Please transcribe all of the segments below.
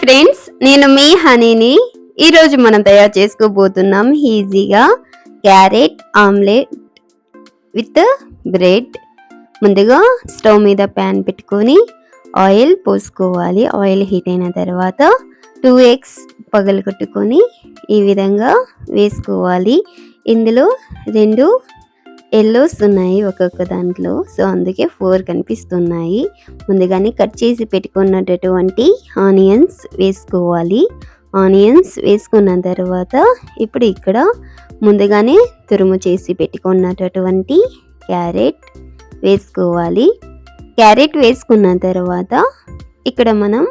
Friends, నేను మీ హనీని. ఈరోజు మనం తయారు చేసుకోబోతున్నాం ఈజీగా క్యారెట్ ఆమ్లెట్ విత్ బ్రెడ్. ముందుగా స్టవ్ మీద ప్యాన్ పెట్టుకొని ఆయిల్ పోసుకోవాలి. ఆయిల్ హీట్ అయిన తర్వాత 2 ఎగ్స్ పగలగొట్టుకొని ఈ విధంగా వేసుకోవాలి. ఇందులో 2 ఎల్లోస్ ఉన్నాయి ఒక్కొక్క దాంట్లో, సో అందుకే 4 కనిపిస్తున్నాయి. ముందుగానే కట్ చేసి పెట్టుకున్నటువంటి ఆనియన్స్ వేసుకోవాలి. ఆనియన్స్ వేసుకున్న తర్వాత ఇప్పుడు ఇక్కడ ముందుగానే తురుము చేసి పెట్టుకున్నటువంటి క్యారెట్ వేసుకోవాలి. క్యారెట్ వేసుకున్న తర్వాత ఇక్కడ మనం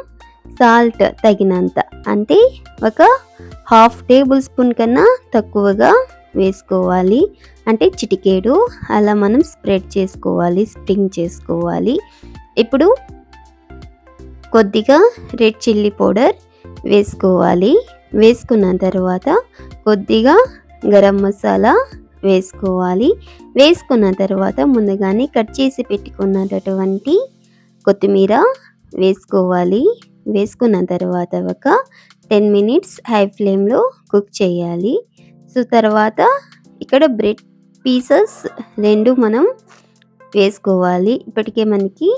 సాల్ట్ తగినంత, అంటే ఒక 1/2 టేబుల్ స్పూన్ కన్నా తక్కువగా వేసుకోవాలి. అంటే చిటికేడు అలా మనం స్ప్రెడ్ చేసుకోవాలి, స్ప్రింగ్ చేసుకోవాలి. ఇప్పుడు కొద్దిగా రెడ్ చిల్లీ పౌడర్ వేసుకోవాలి. వేసుకున్న తర్వాత కొద్దిగా గరం మసాలా వేసుకోవాలి. వేసుకున్న తర్వాత ముందుగానే కట్ చేసి పెట్టుకున్నటువంటి కొత్తిమీర వేసుకోవాలి. వేసుకున్న తర్వాత ఒక 10 మినిట్స్ హై ఫ్లేమ్లో కుక్ చేయాలి. సో తర్వాత ఇక్కడ బ్రెడ్ పీసెస్ 2 మనం వేసుకోవాలి. ఇప్పటికే మనకి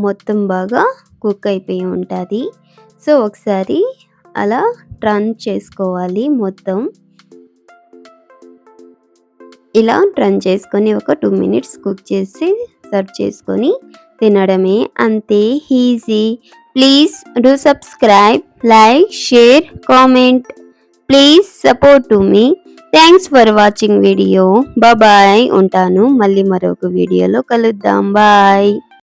మొత్తం బాగా కుక్ అయిపోయి ఉంటుంది. సో ఒకసారి అలా టర్న్ చేసుకోవాలి. మొత్తం ఇలా టర్న్ చేసుకొని ఒక 2 మినిట్స్ కుక్ చేసి సర్వ్ చేసుకొని తినడమే. అంతే, easy. Please do subscribe, like, share, comment. Please support to me. Thanks for watching video. Bye. ఉంటాను. మళ్ళీ మరొక వీడియోలో కలుద్దాం. బాయ్.